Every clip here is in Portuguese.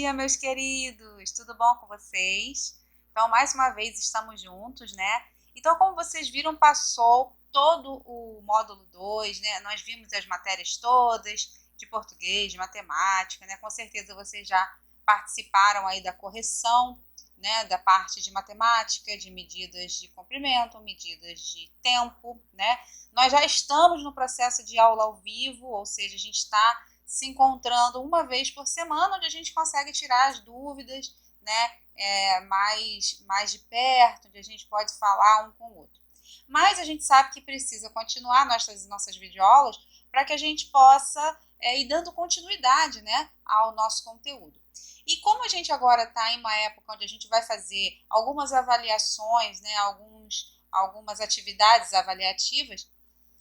dia, meus queridos! Tudo bom com vocês? Então, mais uma vez estamos juntos, né? Então, como vocês viram, passou todo o módulo 2, né? Nós vimos as matérias todas, de português, de matemática, né? Com certeza vocês já participaram aí da correção, né? Da parte de matemática, de medidas de comprimento, medidas de tempo, né? Nós já estamos no processo de aula ao vivo, ou seja, a gente está se encontrando uma vez por semana, onde a gente consegue tirar as dúvidas, né, mais de perto, onde a gente pode falar um com o outro. Mas a gente sabe que precisa continuar nossas videoaulas para que a gente possa ir dando continuidade, né, ao nosso conteúdo. E como a gente agora está em uma época onde a gente vai fazer algumas avaliações, né, algumas atividades avaliativas,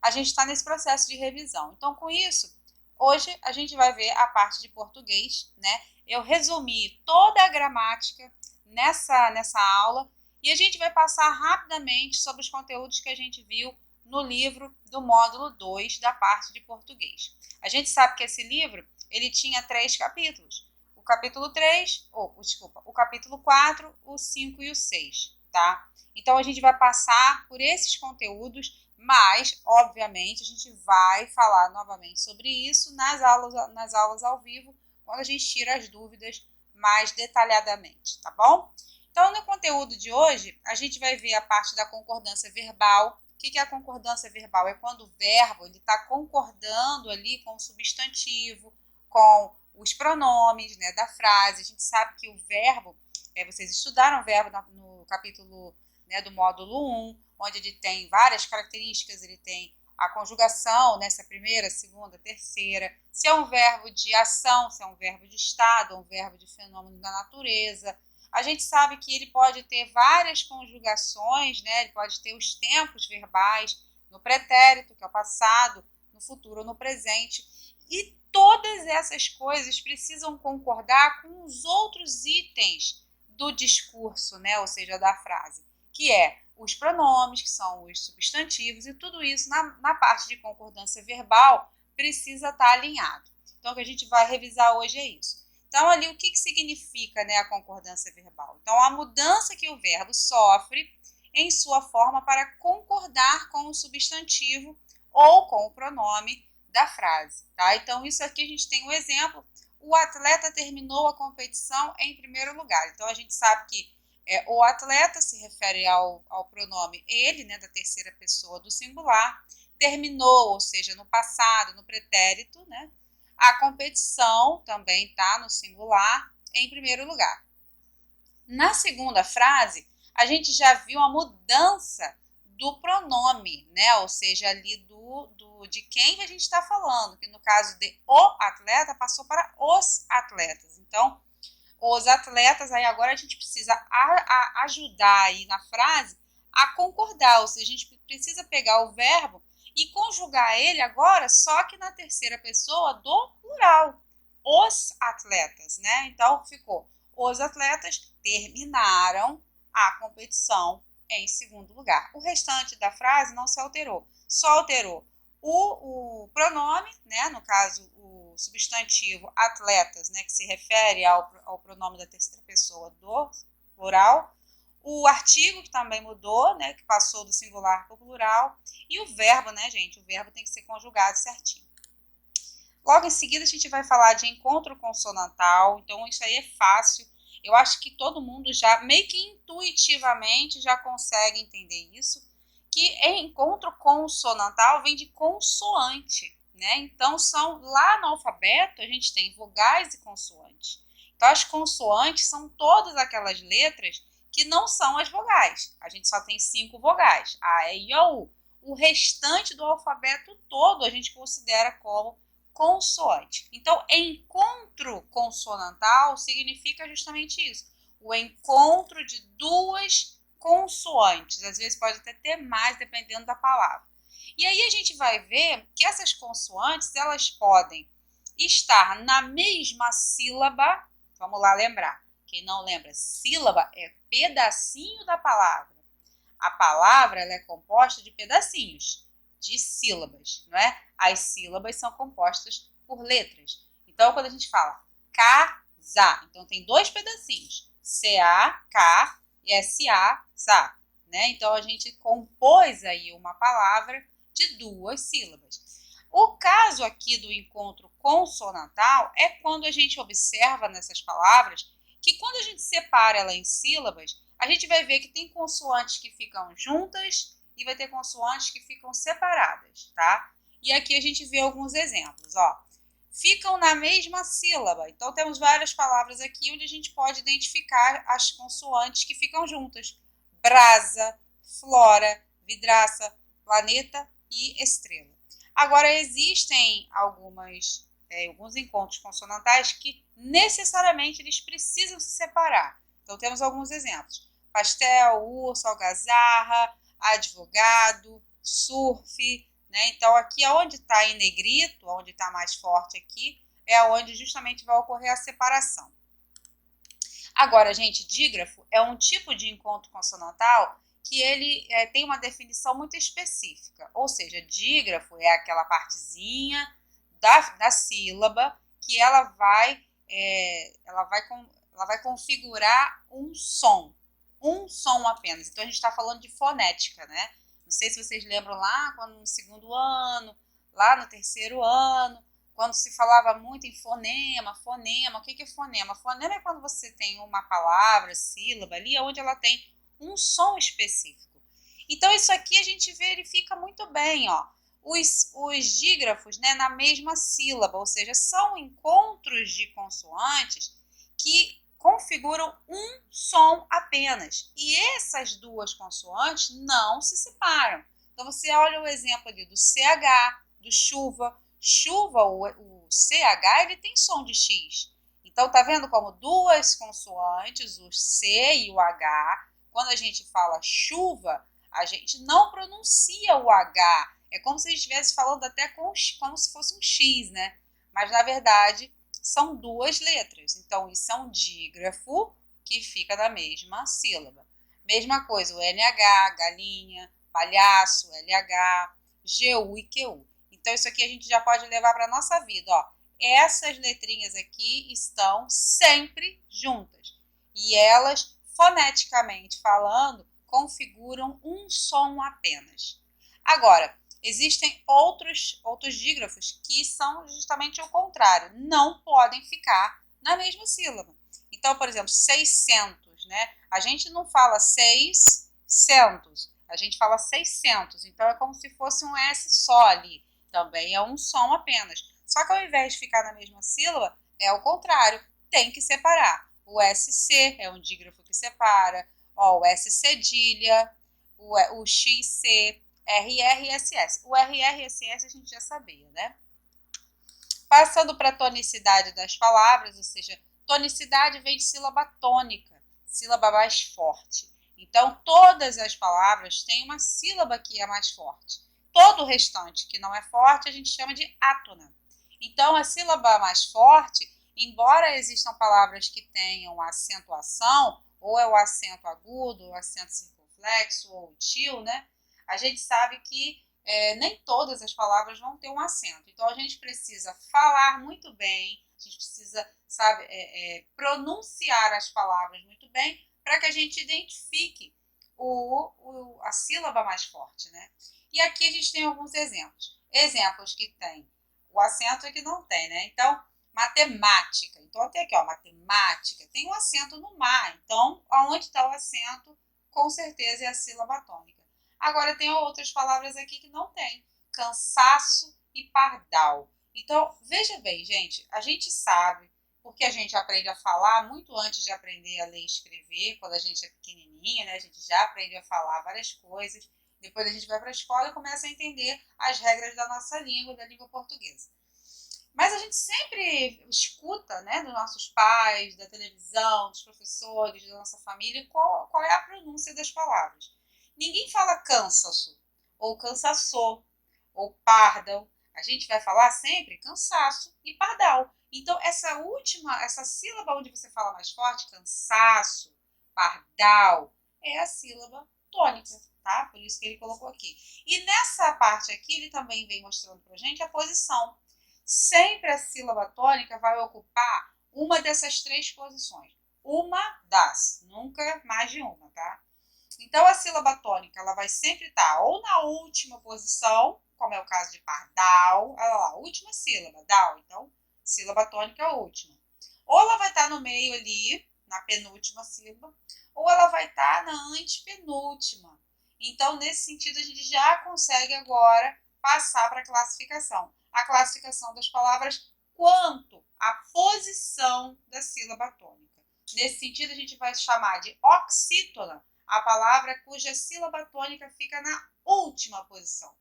a gente está nesse processo de revisão. Então, com isso, hoje a gente vai ver a parte de português, né? Eu resumi toda a gramática nessa aula e a gente vai passar rapidamente sobre os conteúdos que a gente viu no livro do módulo 2 da parte de português. A gente sabe que esse livro, ele tinha 3 capítulos. O capítulo 3, o capítulo 4, o 5 e o 6, tá? Então, a gente vai passar por esses conteúdos, mas, obviamente, a gente vai falar novamente sobre isso nas aulas ao vivo, quando a gente tira as dúvidas mais detalhadamente, tá bom? Então, no conteúdo de hoje, a gente vai ver a parte da concordância verbal. O que é a concordância verbal? É quando o verbo está concordando ali com o substantivo, com os pronomes, né, da frase. A gente sabe que o verbo, vocês estudaram o verbo no capítulo, né, do módulo 1, onde ele tem várias características, ele tem a conjugação, né, se é a primeira, segunda, terceira, se é um verbo de ação, se é um verbo de estado, um verbo de fenômeno da natureza. A gente sabe que ele pode ter várias conjugações, né, ele pode ter os tempos verbais, no pretérito, que é o passado, no futuro ou no presente, e todas essas coisas precisam concordar com os outros itens do discurso, né, ou seja, da frase, que é os pronomes, que são os substantivos, e tudo isso na parte de concordância verbal precisa estar alinhado. Então, o que a gente vai revisar hoje é isso. Então, ali, o que significa, né, a concordância verbal? Então, a mudança que o verbo sofre em sua forma para concordar com o substantivo ou com o pronome da frase, tá? Então, isso aqui a gente tem um exemplo. O atleta terminou a competição em primeiro lugar. Então, a gente sabe que o atleta se refere ao pronome ele, né, da terceira pessoa do singular, terminou, ou seja, no passado, no pretérito, né? A competição também está no singular, em primeiro lugar. Na segunda frase, a gente já viu a mudança do pronome, né? Ou seja, ali de quem a gente está falando, que no caso de o atleta passou para os atletas. Então, os atletas, aí agora a gente precisa ajudar aí na frase a concordar, ou seja, a gente precisa pegar o verbo e conjugar ele agora só que na terceira pessoa do plural, os atletas, né? Então ficou, os atletas terminaram a competição em segundo lugar. O restante da frase não se alterou, só alterou o pronome, né? No caso, o substantivo atletas, né? Que se refere ao pronome da terceira pessoa do plural, o artigo, que também mudou, né? Que passou do singular para o plural, e o verbo, né, gente? O verbo tem que ser conjugado certinho. Logo em seguida, a gente vai falar de encontro consonantal, então isso aí é fácil. Eu acho que todo mundo já, meio que intuitivamente, já consegue entender isso, que encontro consonantal vem de consoante, né? Então, lá no alfabeto, a gente tem vogais e consoantes. Então, as consoantes são todas aquelas letras que não são as vogais. A gente só tem 5 vogais, A, E, I, O, U. O restante do alfabeto todo a gente considera como consoante. Então, encontro consonantal significa justamente isso. O encontro de duas consoantes. Às vezes pode até ter mais, dependendo da palavra. E aí a gente vai ver que essas consoantes, elas podem estar na mesma sílaba. Vamos lá lembrar. Quem não lembra, sílaba é pedacinho da palavra. A palavra ela é composta de pedacinhos, de sílabas, não é? As sílabas são compostas por letras. Então, quando a gente fala Zá. Então, tem dois pedacinhos. C-A, K e S-A, zá. Né? Então, a gente compôs aí uma palavra de duas sílabas. O caso aqui do encontro consonantal é quando a gente observa nessas palavras que quando a gente separa ela em sílabas, a gente vai ver que tem consoantes que ficam juntas e vai ter consoantes que ficam separadas, tá? E aqui a gente vê alguns exemplos, ó. Ficam na mesma sílaba. Então, temos várias palavras aqui onde a gente pode identificar as consoantes que ficam juntas. Brasa, flora, vidraça, planeta e estrela. Agora, existem alguns encontros consonantais que necessariamente eles precisam se separar. Então, temos alguns exemplos. Pastel, urso, algazarra, advogado, surf, né? Então, aqui onde está em negrito, onde está mais forte aqui, é onde justamente vai ocorrer a separação. Agora, gente, dígrafo é um tipo de encontro consonantal que ele tem uma definição muito específica. Ou seja, dígrafo é aquela partezinha da sílaba que ela vai configurar um som apenas. Então, a gente está falando de fonética, né? Não sei se vocês lembram lá, quando no segundo ano, lá no terceiro ano, quando se falava muito em fonema. O que é fonema? Fonema é quando você tem uma palavra, sílaba ali, onde ela tem um som específico. Então, isso aqui a gente verifica muito bem, ó. Os dígrafos, né, na mesma sílaba, ou seja, são encontros de consoantes que configuram um som apenas. E essas duas consoantes não se separam. Então, você olha o exemplo ali do CH, do chuva. Chuva, o CH, ele tem som de X. Então, tá vendo como duas consoantes, o C e o H, quando a gente fala chuva, a gente não pronuncia o H. É como se a gente estivesse falando até como se fosse um X, né? Mas, na verdade, são duas letras. Então, isso é um dígrafo que fica na mesma sílaba. Mesma coisa, o NH, galinha, palhaço, LH, GU e QU. Então, isso aqui a gente já pode levar para a nossa vida, ó. Essas letrinhas aqui estão sempre juntas. E elas, foneticamente falando, configuram um som apenas. Agora, existem outros dígrafos que são justamente o contrário. Não podem ficar na mesma sílaba. Então, por exemplo, 600, né? A gente não fala 600, a gente fala 600. Então, é como se fosse um S só ali. Também é um som apenas. Só que ao invés de ficar na mesma sílaba, é o contrário. Tem que separar. O SC é um dígrafo que separa. Ó, o S cedilha, o XC, RRSS. O RRSS a gente já sabia, né? Passando para a tonicidade das palavras, ou seja, tonicidade vem de sílaba tônica, sílaba mais forte. Então, todas as palavras têm uma sílaba que é mais forte. Todo o restante que não é forte, a gente chama de átona. Então, a sílaba mais forte, embora existam palavras que tenham acentuação, ou é o acento agudo, ou o acento circunflexo, ou o til, né? A gente sabe que nem todas as palavras vão ter um acento. Então, a gente precisa falar muito bem, a gente precisa, sabe, pronunciar as palavras muito bem para que a gente identifique a sílaba mais forte, né? E aqui a gente tem alguns exemplos. Exemplos que tem o acento e que não tem, né? Então, matemática. Então, até aqui, ó, matemática. Tem um acento no má. Então, aonde está o acento, com certeza é a sílaba tônica. Agora, tem outras palavras aqui que não tem. Cansaço e pardal. Então, veja bem, gente, a gente sabe, porque a gente aprende a falar muito antes de aprender a ler e escrever, quando a gente é pequenininha, né? A gente já aprende a falar várias coisas. Depois a gente vai para a escola e começa a entender as regras da nossa língua, da língua portuguesa. Mas a gente sempre escuta, né, dos nossos pais, da televisão, dos professores, da nossa família, qual é a pronúncia das palavras. Ninguém fala cansaço, ou cansaçou, ou pardal. A gente vai falar sempre cansaço e pardal. Então, essa sílaba onde você fala mais forte, cansaço, pardal, é a sílaba tônica, tá? Por isso que ele colocou aqui. E nessa parte aqui, ele também vem mostrando pra gente a posição. Sempre a sílaba tônica vai ocupar uma dessas três posições. Uma das, nunca mais de uma, tá? Então, a sílaba tônica, ela vai sempre estar ou na última posição, como é o caso de pardal, olha lá, última sílaba, dal, então, sílaba tônica é a última. Ou ela vai estar no meio ali, na penúltima sílaba, ou ela vai estar na antepenúltima. Então, nesse sentido, a gente já consegue agora passar para a classificação. A classificação das palavras quanto à posição da sílaba tônica. Nesse sentido, a gente vai chamar de oxítona a palavra cuja sílaba tônica fica na última posição.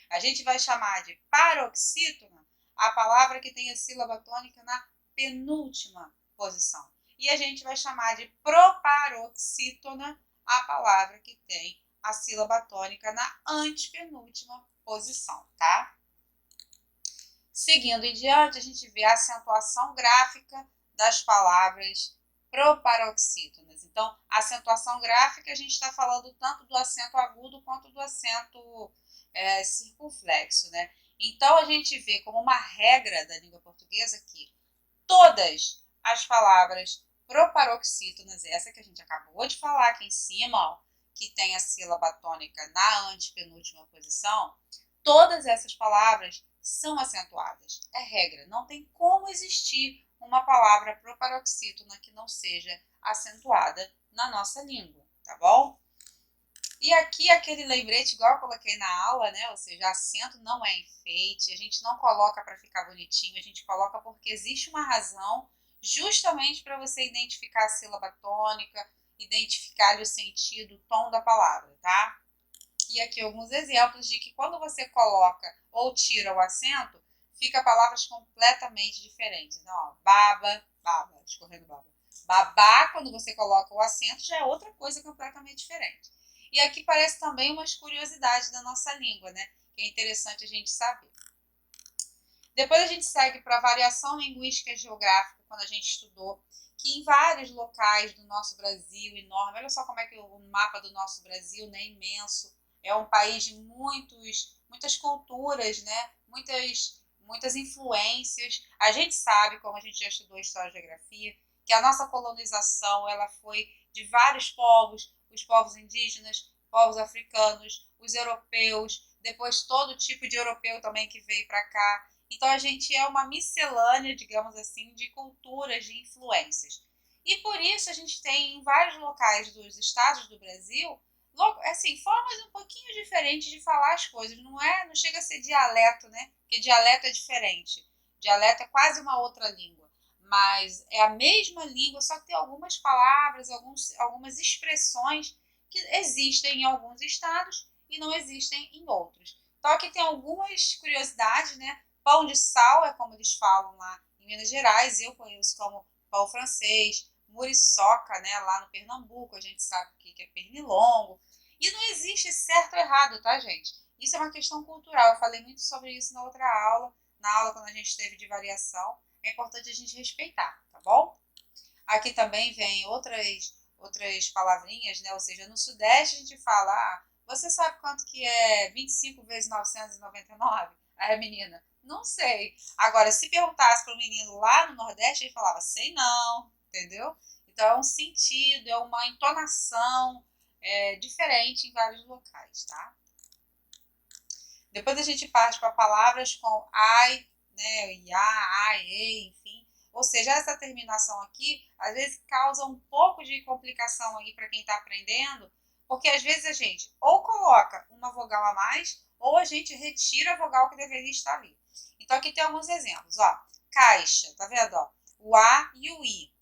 A gente vai chamar de paroxítona a palavra que tem a sílaba tônica na penúltima posição. E a gente vai chamar de proparoxítona a palavra que tem a sílaba tônica na antepenúltima posição, tá? Seguindo em diante, a gente vê a acentuação gráfica das palavras proparoxítonas. Então, a acentuação gráfica, a gente está falando tanto do acento agudo quanto do acento circunflexo, né? Então, a gente vê como uma regra da língua portuguesa que todas as palavras proparoxítonas, essa que a gente acabou de falar aqui em cima, ó, que tem a sílaba tônica na antepenúltima posição, todas essas palavras são acentuadas. É regra, não tem como existir uma palavra proparoxítona que não seja acentuada na nossa língua, tá bom? E aqui aquele lembrete, igual eu coloquei na aula, né? Ou seja, acento não é enfeite, a gente não coloca para ficar bonitinho, a gente coloca porque existe uma razão justamente para você identificar a sílaba tônica, identificar o sentido, o tom da palavra, tá? E aqui alguns exemplos de que quando você coloca ou tira o acento, fica palavras completamente diferentes. Então, ó, baba, baba, escorrendo baba. Babá, quando você coloca o acento, já é outra coisa completamente diferente. E aqui parece também umas curiosidades da nossa língua, né? Que é interessante a gente saber. Depois a gente segue para a variação linguística e geográfica, quando a gente estudou que em vários locais do nosso Brasil, enorme, olha só como é que o mapa do nosso Brasil, né, imenso, é um país de muitas culturas, né, muitas influências. A gente sabe, como a gente já estudou História e Geografia, que a nossa colonização ela foi de vários povos, os povos indígenas, povos africanos, os europeus, depois todo tipo de europeu também que veio para cá. Então a gente é uma miscelânea, digamos assim, de culturas, de influências. E por isso a gente tem em vários locais dos estados do Brasil, assim, formas um pouquinho diferentes de falar as coisas. Não chega a ser dialeto, né? Porque dialeto é diferente. Dialeto é quase uma outra língua. Mas é a mesma língua, só que tem algumas palavras, algumas expressões que existem em alguns estados e não existem em outros. Então aqui tem algumas curiosidades, né? Pão de sal é como eles falam lá em Minas Gerais, eu conheço como pão francês, muriçoca, né? Lá no Pernambuco, a gente sabe o que é pernilongo. E não existe certo ou errado, tá, gente? Isso é uma questão cultural. Eu falei muito sobre isso na outra aula, na aula quando a gente teve de variação. É importante a gente respeitar, tá bom? Aqui também vem outras palavrinhas, né? Ou seja, no Sudeste a gente fala, você sabe quanto que é 25 vezes 999? Aí a menina, não sei. Agora, se perguntasse para o menino lá no Nordeste, ele falava, sei não, entendeu? Então é um sentido, é uma entonação diferente em vários locais, tá? Depois a gente parte para palavras com ai, né, ia, ai, ei, enfim. Ou seja, essa terminação aqui, às vezes causa um pouco de complicação aí para quem está aprendendo, porque às vezes a gente ou coloca uma vogal a mais, ou a gente retira a vogal que deveria estar ali. Então aqui tem alguns exemplos, ó. Caixa, tá vendo, ó? O A e o I.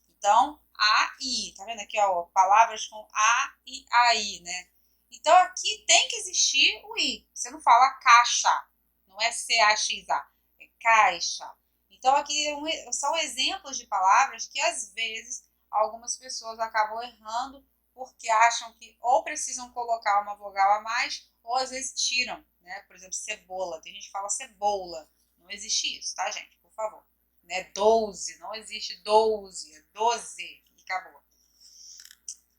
Então, A, I, tá vendo aqui, ó, palavras com A e AI, né? Então, aqui tem que existir o I. Você não fala caixa, não é C-A-X-A, é caixa. Então, aqui são exemplos de palavras que, às vezes, algumas pessoas acabam errando porque acham que ou precisam colocar uma vogal a mais, ou às vezes tiram, né? Por exemplo, cebola. Tem gente que fala cebola. Não existe isso, tá, gente? Por favor. Né? 12, não existe 12, é 12 e acabou.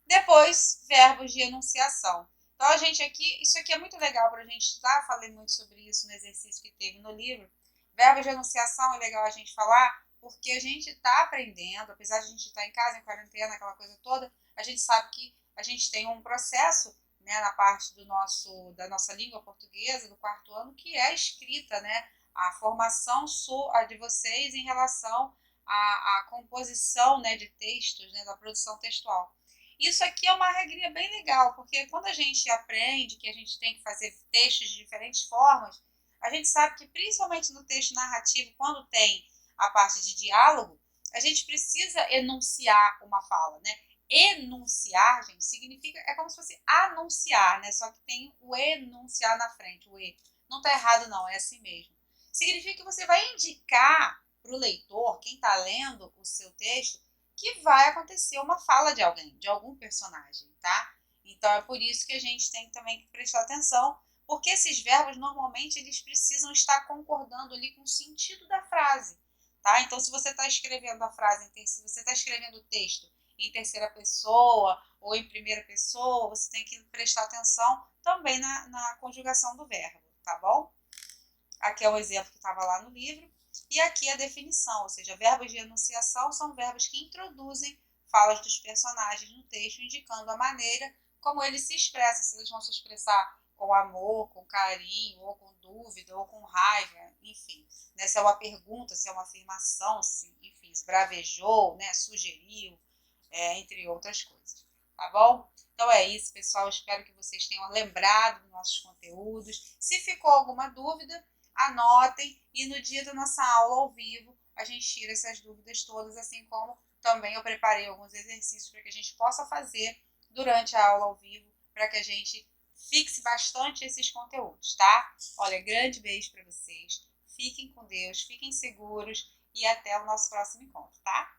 Depois, verbos de enunciação. Então, a gente aqui, isso aqui é muito legal para a gente estudar, falei muito sobre isso no exercício que teve no livro. Verbos de enunciação é legal a gente falar, porque a gente está aprendendo, apesar de a gente estar em casa, em quarentena, aquela coisa toda, a gente sabe que a gente tem um processo, né, na parte da nossa língua portuguesa, do quarto ano, que é a escrita, né, a formação de vocês em relação à composição, né, de textos, né, da produção textual. Isso aqui é uma regrinha bem legal, porque quando a gente aprende que a gente tem que fazer textos de diferentes formas, a gente sabe que principalmente no texto narrativo, quando tem a parte de diálogo, a gente precisa enunciar uma fala, né? Enunciar, gente, significa, é como se fosse anunciar, né? Só que tem o enunciar na frente, o e. Não está errado não, é assim mesmo. Significa que você vai indicar para o leitor, quem está lendo o seu texto, que vai acontecer uma fala de alguém, de algum personagem, tá? Então é por isso que a gente tem também que prestar atenção, porque esses verbos normalmente eles precisam estar concordando ali com o sentido da frase, tá? Então se você está escrevendo a frase, se você está escrevendo o texto em terceira pessoa ou em primeira pessoa, você tem que prestar atenção também na conjugação do verbo, tá bom? Aqui é o exemplo que estava lá no livro. E aqui a definição, ou seja, verbos de enunciação são verbos que introduzem falas dos personagens no texto, indicando a maneira como eles se expressam, se eles vão se expressar com amor, com carinho, ou com dúvida, ou com raiva, enfim. Né? Se é uma pergunta, se é uma afirmação, se, enfim, esbravejou, né? Sugeriu, entre outras coisas. Tá bom? Então é isso, pessoal. Espero que vocês tenham lembrado dos nossos conteúdos. Se ficou alguma dúvida, anotem e no dia da nossa aula ao vivo a gente tira essas dúvidas todas, assim como também eu preparei alguns exercícios para que a gente possa fazer durante a aula ao vivo, para que a gente fixe bastante esses conteúdos, tá? Olha, grande beijo para vocês, fiquem com Deus, fiquem seguros e até o nosso próximo encontro, tá?